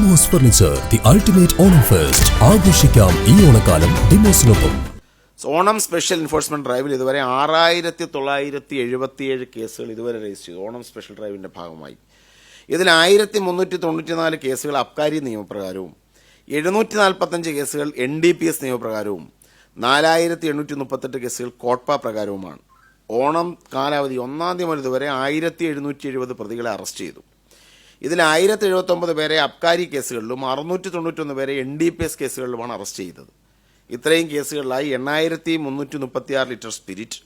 Demos furniture, the ultimate Onam fest. ആഘോഷിക്കാം ഈ ഓണക്കാലം ഡിമോസിനൊപ്പം. ഓണം സ്പെഷ്യൽ എൻഫോഴ്സ്മെന്റ് ഡ്രൈവിൽ ഇതുവരെ 6977 കേസുകൾ ഇതുവരെ രജിസ്റ്റർ ചെയ്തു. ഓണം സ്പെഷ്യൽ ഡ്രൈവിന്റെ ഭാഗമായി ഇതിൽ 1394 കേസുകൾ അബ്കാരി നിയമപ്രകാരവും 745 കേസുകൾ NDPS നിയമപ്രകാരവും 4838 കേസുകൾ കോട്ട്പ പ്രകാരവുമാണ്. ഓണം കാലാവധി 1-ാം തീയതി മുതൽ ഇതുവരെ 1770 പ്രതികളെ അറസ്റ്റ് ചെയ്തു. ഇതിൽ 1079 പേരെ അബ്കാരി കേസുകളിലും 691 പേരെ NDPS കേസുകളിലുമാണ് അറസ്റ്റ് ചെയ്തത്. ഇത്രയും കേസുകളിലായി 8336 ലിറ്റർ സ്പിരിറ്റ്,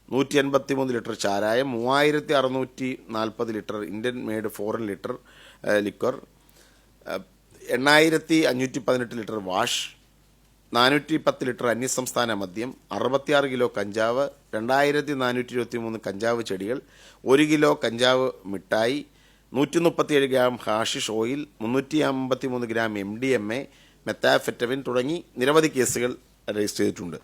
183 ലിറ്റർ ചാരായം, 3640 litre Indian made foreign litre liquor, 8518 litre wash, 410 litre അന്യസംസ്ഥാന മദ്യം, 66 കിലോ കഞ്ചാവ്, 2423 കഞ്ചാവ് ചെടികൾ, 1 കിലോ കഞ്ചാവ് മിഠായി, 137 gram hashish oil, 353 gram MDMA, methamphetamine തുടങ്ങി നിരവധി കേസുകൾ രജിസ്റ്റർ ചെയ്തിട്ടുണ്ട്.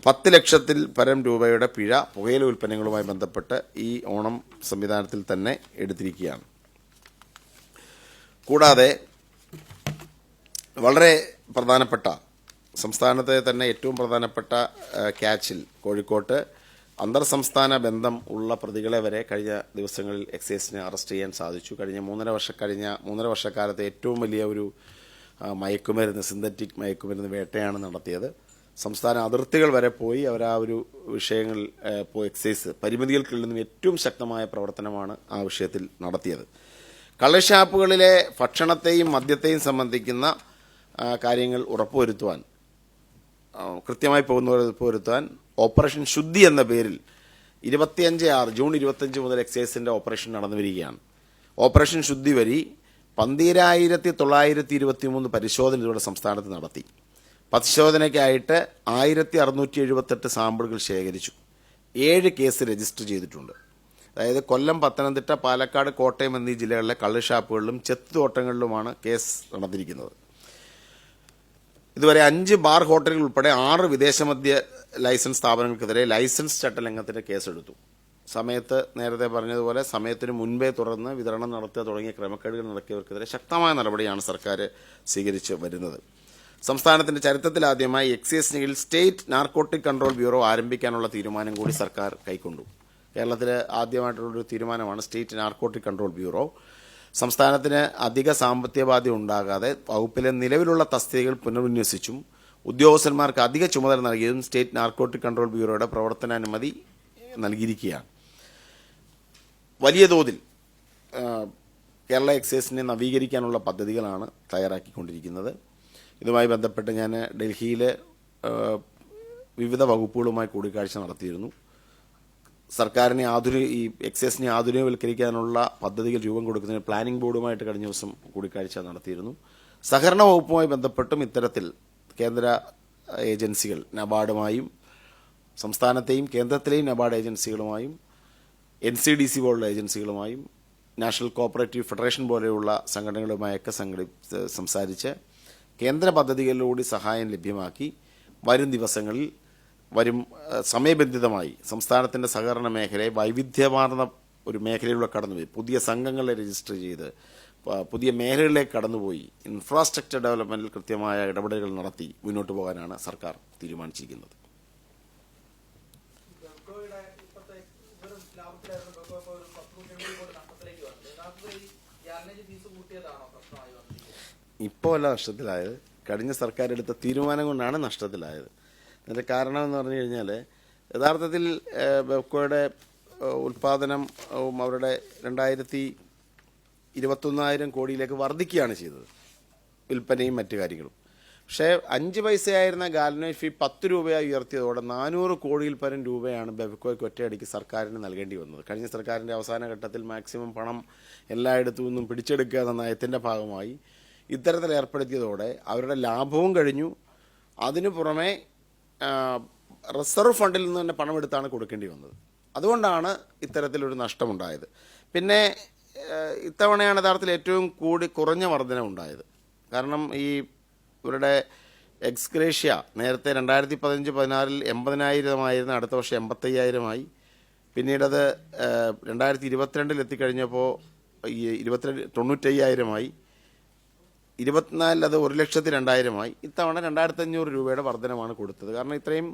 10 ലക്ഷത്തിൽ പരം രൂപയുടെ പിഴ പുകയില ഉൽപ്പന്നങ്ങളുമായി ബന്ധപ്പെട്ട് ഈ ഓണം സംവിധാനത്തിൽ തന്നെ എടുത്തിരിക്കുകയാണ്. കൂടാതെ വളരെ പ്രധാനപ്പെട്ട സംസ്ഥാനത്തെ തന്നെ ഏറ്റവും പ്രധാനപ്പെട്ട ക്യാച്ചിൽ കോഴിക്കോട്ട് അന്തർ സംസ്ഥാന ബന്ധം ഉള്ള പ്രതികളെ വരെ കഴിഞ്ഞ ദിവസങ്ങളിൽ എക്സൈസിന് അറസ്റ്റ് ചെയ്യാൻ സാധിച്ചു. കഴിഞ്ഞ മൂന്നര വർഷക്കാലത്തെ ഏറ്റവും വലിയ ഒരു മയക്കുമരുന്ന്, സിന്തറ്റിക് മയക്കുമരുന്ന് വേട്ടയാണ് നടത്തിയത്. സംസ്ഥാന അതിർത്തികൾ വരെ പോയി അവർ ആ ഒരു വിഷയങ്ങൾ എക്സൈസ് പരിമിതികൾക്കുള്ളിൽ നിന്നും ഏറ്റവും ശക്തമായ പ്രവർത്തനമാണ് ആ വിഷയത്തിൽ നടത്തിയത്. കള്ളുഷാപ്പുകളിലെ ഭക്ഷണത്തെയും മദ്യത്തെയും സംബന്ധിക്കുന്ന കാര്യങ്ങൾ ഉറപ്പുവരുത്തുവാൻ, കൃത്യമായി ഉറപ്പുവരുത്താൻ ഓപ്പറേഷൻ ശുദ്ധി എന്ന പേരിൽ ജൂൺ 25 മുതൽ എക്സൈസിന്റെ ഓപ്പറേഷൻ നടന്നു വരികയാണ്. ഓപ്പറേഷൻ ശുദ്ധി വഴി 12923 പരിശോധന ഇതോടെ സംസ്ഥാനത്ത് നടത്തി. പരിശോധനയ്ക്കായിട്ട് 1678 സാമ്പിളുകൾ ശേഖരിച്ചു. 7 കേസ് രജിസ്റ്റർ ചെയ്തിട്ടുണ്ട്. അതായത് കൊല്ലം, പത്തനംതിട്ട, പാലക്കാട്, കോട്ടയം എന്നീ ജില്ലകളിലെ കള്ളുഷാപ്പുകളിലും ചെത്തുതോട്ടങ്ങളിലുമാണ് കേസ് നടന്നിരിക്കുന്നത്. ഇതുവരെ 5 ബാർ ഹോട്ടലുകൾ ഉൾപ്പെടെ 6 വിദേശമദ്യ ലൈസൻസ് സ്ഥാപനങ്ങൾക്കെതിരെ ലൈസൻസ് ചട്ടലംഘനത്തിന് കേസെടുത്തു. നേരത്തെ പറഞ്ഞതുപോലെ സമയത്തിന് മുൻപേ തുറന്ന് വിതരണം നടത്തുക തുടങ്ങിയ ക്രമക്കേടുകൾ നടത്തിയവർക്കെതിരെ ശക്തമായ നടപടിയാണ് സർക്കാർ സ്വീകരിച്ച് വരുന്നത്. സംസ്ഥാനത്തിന്റെ ചരിത്രത്തിലാദ്യമായി എക്സൈസിന് കീഴിൽ സ്റ്റേറ്റ് നാർക്കോട്ടിക് കൺട്രോൾ ബ്യൂറോ ആരംഭിക്കാനുള്ള തീരുമാനം കൂടി സർക്കാർ കൈക്കൊണ്ടു. കേരളത്തിൽ ആദ്യമായിട്ടുള്ളൊരു തീരുമാനമാണ് സ്റ്റേറ്റ് നാർക്കോട്ടിക് കൺട്രോൾ ബ്യൂറോ. സംസ്ഥാനത്തിന് അധിക സാമ്പത്തിക ബാധ്യത ഉണ്ടാകാതെ വകുപ്പിലെ നിലവിലുള്ള തസ്തികകൾ പുനർവിന്യസിച്ചും ഉദ്യോഗസ്ഥന്മാർക്ക് അധിക ചുമതല നൽകിയതും സ്റ്റേറ്റ് നാർക്കോട്ടിക് കൺട്രോൾ ബ്യൂറോയുടെ പ്രവർത്തനാനുമതി നൽകിയിരിക്കുകയാണ്. വലിയ തോതിൽ കേരള എക്സൈസിനെ നവീകരിക്കാനുള്ള പദ്ധതികളാണ് തയ്യാറാക്കിക്കൊണ്ടിരിക്കുന്നത്. ഇതുമായി ബന്ധപ്പെട്ട് ഞാൻ ഡൽഹിയിൽ വിവിധ വകുപ്പുകളുമായി കൂടിക്കാഴ്ച നടത്തിയിരുന്നു. സർക്കാരിനെ ഈ എക്സൈസിനെ ആധുനികവൽക്കരിക്കാനുള്ള പദ്ധതികൾ രൂപം കൊടുക്കുന്നതിന് പ്ലാനിംഗ് ബോർഡുമായിട്ട് കഴിഞ്ഞ ദിവസം കൂടിക്കാഴ്ച നടത്തിയിരുന്നു. സഹകരണ വകുപ്പുമായി ബന്ധപ്പെട്ടും ഇത്തരത്തിൽ കേന്ദ്ര ഏജൻസികൾ നബാർഡുമായും സംസ്ഥാനത്തെയും കേന്ദ്രത്തിലെയും നബാർഡ് ഏജൻസികളുമായും NCDC പോലുള്ള ഏജൻസികളുമായും നാഷണൽ കോഓപ്പറേറ്റീവ് ഫെഡറേഷൻ പോലെയുള്ള സംഘടനകളുമായൊക്കെ സംസാരിച്ച് കേന്ദ്ര പദ്ധതികളിലൂടെ സഹായം ലഭ്യമാക്കി വരും സമയബന്ധിതമായി സംസ്ഥാനത്തിന്റെ സഹകരണ മേഖലയെ വൈവിധ്യമാർന്ന ഒരു മേഖലയിലൂടെ കടന്നുപോയി പുതിയ സംഘങ്ങളെ രജിസ്റ്റർ ചെയ്ത് പുതിയ മേഖലകളിലേക്ക് കടന്നുപോയി ഇൻഫ്രാസ്ട്രക്ചർ ഡെവലപ്മെന്റിൽ കൃത്യമായ ഇടപെടലുകൾ നടത്തി മുന്നോട്ട് പോകാനാണ് സർക്കാർ തീരുമാനിച്ചിരിക്കുന്നത്. ഇപ്പോൾ അല്ല നഷ്ടത്തിലായത്, കഴിഞ്ഞ സർക്കാർ എടുത്ത തീരുമാനം കൊണ്ടാണ് നഷ്ടത്തിലായത്. അതിന്റെ കാരണം എന്ന് പറഞ്ഞു കഴിഞ്ഞാൽ യഥാർത്ഥത്തിൽ ബെവ്കോയുടെ ഉൽപാദനം അവരുടെ 21,000 കോടിയിലേക്ക് വർദ്ധിക്കുകയാണ് ചെയ്തത്, വിൽപ്പനയും മറ്റു കാര്യങ്ങളും. പക്ഷേ 5 പൈസയായിരുന്ന ഗാലനോയ് ഫീ 10 രൂപയായി ഉയർത്തിയതോടെ 400 കോടിയിൽ പരം രൂപയാണ് ബെവ്കോയ്ക്ക് ഒറ്റയടിക്ക് സർക്കാരിന് നൽകേണ്ടി വന്നത്. കഴിഞ്ഞ സർക്കാരിന്റെ അവസാന ഘട്ടത്തിൽ മാക്സിമം പണം എല്ലായിടത്തു നിന്നും പിടിച്ചെടുക്കുക എന്ന നയത്തിന്റെ ഭാഗമായി ഇത്തരത്തിൽ ഏർപ്പെടുത്തിയതോടെ അവരുടെ ലാഭവും കഴിഞ്ഞു. അതിനു പുറമെ റിസർവ് ഫണ്ടിൽ നിന്ന് തന്നെ പണമെടുത്താണ് കൊടുക്കേണ്ടി വന്നത്. അതുകൊണ്ടാണ് ഇത്തരത്തിലൊരു നഷ്ടമുണ്ടായത്. പിന്നെ ഇത്തവണയാണ് യഥാർത്ഥത്തിൽ ഏറ്റവും കുറഞ്ഞ വർധനവുണ്ടായത്. കാരണം ഇവരുടെ എക്സ്ഗ്രേഷ്യ നേരത്തെ 2015-16 80,000 അടുത്ത വർഷം 85,000 പിന്നീടത് 2022 എത്തിക്കഴിഞ്ഞപ്പോൾ 95,000 24 അത് 1,02,000 ഇത്തവണ 2,500 രൂപയുടെ വർധനമാണ് കൊടുത്തത്. കാരണം ഇത്രയും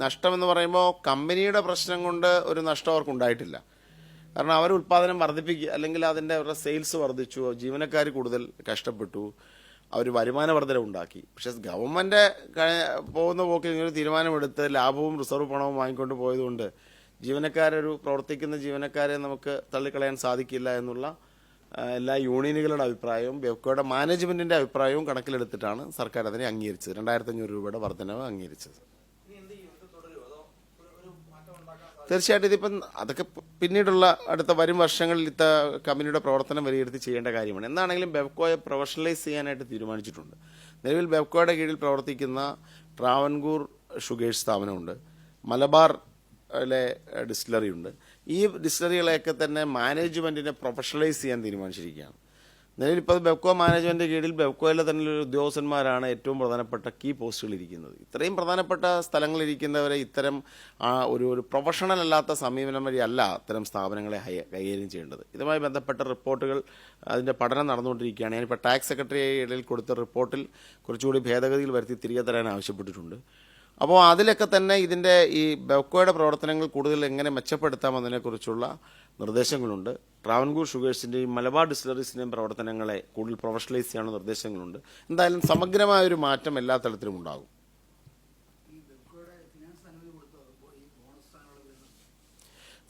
നഷ്ടമെന്ന് പറയുമ്പോൾ കമ്പനിയുടെ പ്രശ്നം കൊണ്ട് ഒരു നഷ്ടം അവർക്ക് ഉണ്ടായിട്ടില്ല. കാരണം അവർ ഉൽപ്പാദനം വർദ്ധിപ്പിക്കുക, അല്ലെങ്കിൽ അതിൻ്റെ അവരുടെ സെയിൽസ് വർദ്ധിച്ചു, ജീവനക്കാർ കൂടുതൽ കഷ്ടപ്പെട്ടു, അവർ വരുമാന വർധന ഉണ്ടാക്കി. പക്ഷെ ഗവൺമെന്റ് പോകുന്ന പോക്കിൽ ഇങ്ങനെ തീരുമാനമെടുത്ത് ലാഭവും റിസർവ് പണവും വാങ്ങിക്കൊണ്ട് പോയതുകൊണ്ട് പ്രവർത്തിക്കുന്ന ജീവനക്കാരെ നമുക്ക് തള്ളിക്കളയാൻ സാധിക്കില്ല എന്നുള്ള എല്ലാ യൂണിയനുകളുടെ അഭിപ്രായവും ബെവ്കോയുടെ മാനേജ്മെന്റിന്റെ അഭിപ്രായവും കണക്കിലെടുത്തിട്ടാണ് സർക്കാർ അതിനെ അംഗീകരിച്ചത്. 2,500 രൂപയുടെ വർധനവ് അംഗീകരിച്ചത്. തീർച്ചയായിട്ടും ഇതിപ്പം അതൊക്കെ പിന്നീടുള്ള അടുത്ത വരും വർഷങ്ങളിൽ കമ്പനിയുടെ പ്രവർത്തനം വിലയിരുത്തി ചെയ്യേണ്ട കാര്യമാണ്. എന്താണെങ്കിലും ബെവ്കോയെ പ്രൊഫഷണലൈസ് ചെയ്യാനായിട്ട് തീരുമാനിച്ചിട്ടുണ്ട്. നിലവിൽ ബെവ്കോയുടെ കീഴിൽ പ്രവർത്തിക്കുന്ന ട്രാവൻകൂർ ഷുഗേഴ്സ് സ്ഥാപനമുണ്ട്, മലബാറിലെ ഡിസ്റ്റിലറി ഉണ്ട്. ഈ ഡിസ്റ്റിലറികളെയൊക്കെ തന്നെ മാനേജ്മെന്റിനെ പ്രൊഫഷണലൈസ് ചെയ്യാൻ തീരുമാനിച്ചിരിക്കുകയാണ്. നിലവിൽ ഇപ്പോൾ ബെവ്കോ മാനേജ്മെന്റ് കീഴിൽ ബെവ്കോയിലെ തന്നെ ഉദ്യോഗസ്ഥന്മാരാണ് ഏറ്റവും പ്രധാനപ്പെട്ട കീ പോസ്റ്റുകളിൽ ഇരിക്കുന്നത്. ഇത്രയും പ്രധാനപ്പെട്ട സ്ഥലങ്ങളിലിരിക്കുന്നവരെ ഇത്തരം ഒരു പ്രൊഫഷണൽ അല്ലാത്ത സമീപനം വഴിയല്ല അത്തരം സ്ഥാപനങ്ങളെ കൈകാര്യം ചെയ്യേണ്ടത്. ഇതുമായി ബന്ധപ്പെട്ട റിപ്പോർട്ടുകൾ അതിന്റെ പഠനം നടന്നുകൊണ്ടിരിക്കുകയാണ്. ഞാനിപ്പോൾ ടാക്സ് സെക്രട്ടറിയുടെ കൊടുത്ത റിപ്പോർട്ടിൽ കുറച്ചുകൂടി ഭേദഗതികൾ വരുത്തി തിരികെ തരാൻ ആവശ്യപ്പെട്ടിട്ടുണ്ട്. അപ്പോൾ അതിലൊക്കെ തന്നെ ഇതിന്റെ ഈ ബെവ്കോയുടെ പ്രവർത്തനങ്ങൾ കൂടുതൽ എങ്ങനെ മെച്ചപ്പെടുത്താമെന്നതിനെക്കുറിച്ചുള്ള നിർദ്ദേശങ്ങളുണ്ട്. ട്രാവൻകൂർ ഷുഗേഴ്സിന്റെയും മലബാർ ഡിസ്റ്റിലറീസിന്റെയും പ്രവർത്തനങ്ങളെ കൂടുതൽ പ്രൊഫഷണലൈസ് ചെയ്യാനുള്ള നിർദ്ദേശങ്ങളുണ്ട്. എന്തായാലും സമഗ്രമായ ഒരു മാറ്റം എല്ലാ തലത്തിലും ഉണ്ടാകും.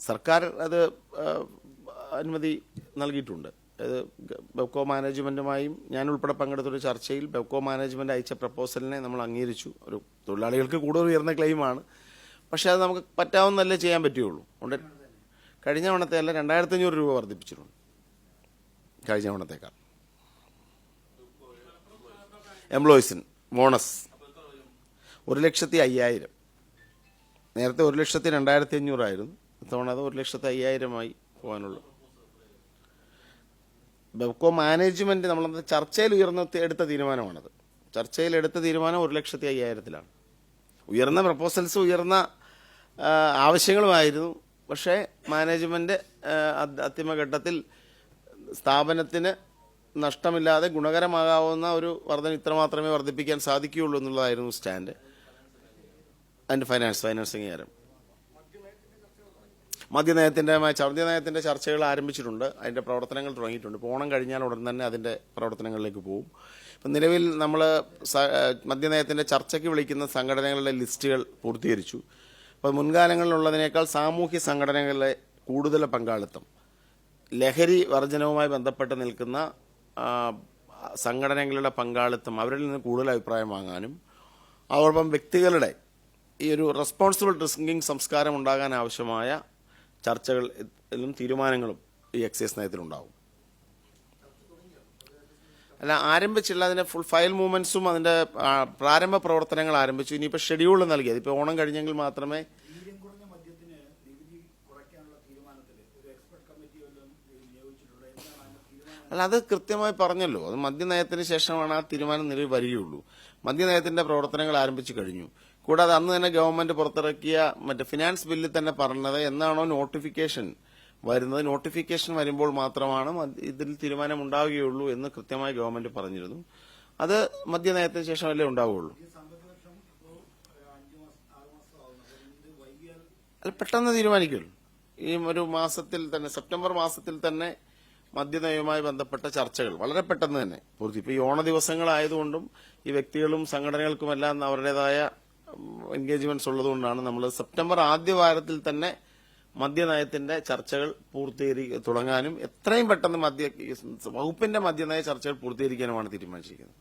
സർക്കാർ അത് അനുമതി നൽകിയിട്ടുണ്ട്. ബെവ്കോ മാനേജ്മെന്റുമായും ഞാൻ ഉൾപ്പെടെ പങ്കെടുത്തൊരു ചർച്ചയിൽ ബെവ്കോ മാനേജ്മെന്റ് അയച്ച പ്രപ്പോസലിനെ നമ്മൾ അംഗീകരിച്ചു. ഒരു തൊഴിലാളികൾക്ക് കൂടുതൽ ഉയർന്ന ക്ലെയിമാണ്, പക്ഷെ അത് നമുക്ക് പറ്റാവുന്നതല്ലേ ചെയ്യാൻ പറ്റുകയുള്ളൂ. അതുകൊണ്ട് കഴിഞ്ഞ തവണത്തെ അല്ല 2,500 രൂപ വർദ്ധിപ്പിച്ചിട്ടുണ്ട് കഴിഞ്ഞ തവണത്തേക്കാൾ. എംപ്ലോയീസിന് ബോണസ് 1,05,000. നേരത്തെ 1,02,500 ആയിരുന്നു. ഇത്തവണ അത് 1,05,000 പോകാനുള്ളൂ. ബെവ്കോ മാനേജ്മെന്റ് നമ്മളത് ചർച്ചയിൽ എടുത്ത തീരുമാനമാണത്. ചർച്ചയിലെടുത്ത തീരുമാനം 1,05,000-ലാണ്. ഉയർന്ന പ്രപ്പോസൽസ്, ഉയർന്ന ആവശ്യങ്ങളുമായിരുന്നു. പക്ഷേ മാനേജ്മെന്റ് അന്തിമഘട്ടത്തിൽ സ്ഥാപനത്തിന് നഷ്ടമില്ലാതെ ഗുണകരമാകാവുന്ന ഒരു വർധന ഇത്ര മാത്രമേ വർദ്ധിപ്പിക്കാൻ സാധിക്കുകയുള്ളൂ എന്നുള്ളതായിരുന്നു സ്റ്റാൻഡ്. അതിന്റെ ഫൈനാൻസിംഗ് കാര്യം മദ്യനയത്തിന്റെ ചർച്ചകൾ ആരംഭിച്ചിട്ടുണ്ട്. അതിന്റെ പ്രവർത്തനങ്ങൾ തുടങ്ങിയിട്ടുണ്ട്. ഇപ്പോൾ ഓണം കഴിഞ്ഞാൽ ഉടൻ തന്നെ അതിന്റെ പ്രവർത്തനങ്ങളിലേക്ക് പോകും. ഇപ്പം നിലവിൽ നമ്മൾ മദ്യനയത്തിന്റെ ചർച്ചയ്ക്ക് വിളിക്കുന്ന സംഘടനകളുടെ ലിസ്റ്റുകൾ പൂർത്തീകരിച്ചു. അപ്പോൾ മുൻകാലങ്ങളിലുള്ളതിനേക്കാൾ സാമൂഹ്യ സംഘടനകളുടെ കൂടുതൽ പങ്കാളിത്തം, ലഹരി വർജനവുമായി ബന്ധപ്പെട്ട് നിൽക്കുന്ന സംഘടനകളുടെ പങ്കാളിത്തം, അവരിൽ നിന്ന് കൂടുതൽ അഭിപ്രായം വാങ്ങാനും അതോടൊപ്പം വ്യക്തികളുടെ ഈ ഒരു റെസ്പോൺസിബിൾ ഡ്രിങ്കിങ് സംസ്കാരം ഉണ്ടാകാൻ ആവശ്യമായ ചർച്ചകളും തീരുമാനങ്ങളും ഈ എക്സൈസ് നയത്തിലുണ്ടാവും. അല്ല, ആരംഭിച്ചില്ല. അതിന്റെ ഫുൾ ഫയൽ മൂവ്മെന്റ്സും അതിന്റെ പ്രാരംഭ പ്രവർത്തനങ്ങൾ ആരംഭിച്ചു. ഇനിയിപ്പോൾ ഷെഡ്യൂൾ നൽകി, അതിപ്പോൾ ഓണം കഴിഞ്ഞെങ്കിൽ മാത്രമേ. അല്ല, അത് കൃത്യമായി പറഞ്ഞല്ലോ. അത് മദ്യനയത്തിന് ശേഷമാണ് ആ തീരുമാനം നിലവിൽ വരികയുള്ളൂ. മദ്യനയത്തിന്റെ പ്രവർത്തനങ്ങൾ ആരംഭിച്ചു കഴിഞ്ഞു. കൂടാതെ അന്ന് തന്നെ ഗവൺമെന്റ് പുറത്തിറക്കിയ ഫിനാൻസ് ബില്ലിൽ തന്നെ പറഞ്ഞത് എന്നാണോ നോട്ടിഫിക്കേഷൻ വരുന്നത്, നോട്ടിഫിക്കേഷൻ വരുമ്പോൾ മാത്രമാണ് ഇതിൽ തീരുമാനം ഉണ്ടാവുകയുള്ളൂ എന്ന് കൃത്യമായി ഗവൺമെന്റ് പറഞ്ഞിരുന്നു. അത് മദ്യനയത്തിന് ശേഷമല്ലേ ഉണ്ടാവുകയുള്ളൂ. അത് പെട്ടെന്ന് തീരുമാനിക്കുള്ളൂ. ഈ ഒരു മാസത്തിൽ തന്നെ, സെപ്റ്റംബർ മാസത്തിൽ തന്നെ മദ്യനയവുമായി ബന്ധപ്പെട്ട ചർച്ചകൾ വളരെ പെട്ടെന്ന് തന്നെ പൂർത്തി. ഇപ്പൊ ഈ ഓണ ദിവസങ്ങളായതുകൊണ്ടും ഈ വ്യക്തികളും സംഘടനകൾക്കുമെല്ലാം അവരുടേതായ എൻഗേജ്മെന്റ്സ് ഉള്ളതുകൊണ്ടാണ് നമ്മൾ സെപ്റ്റംബർ ആദ്യ വാരത്തിൽ തന്നെ മദ്യനയത്തിന്റെ ചർച്ചകൾ തുടങ്ങാനും എത്രയും പെട്ടെന്ന് വകുപ്പിന്റെ മദ്യനയ ചർച്ചകൾ പൂർത്തീകരിക്കാനുമാണ് തീരുമാനിച്ചിരിക്കുന്നത്.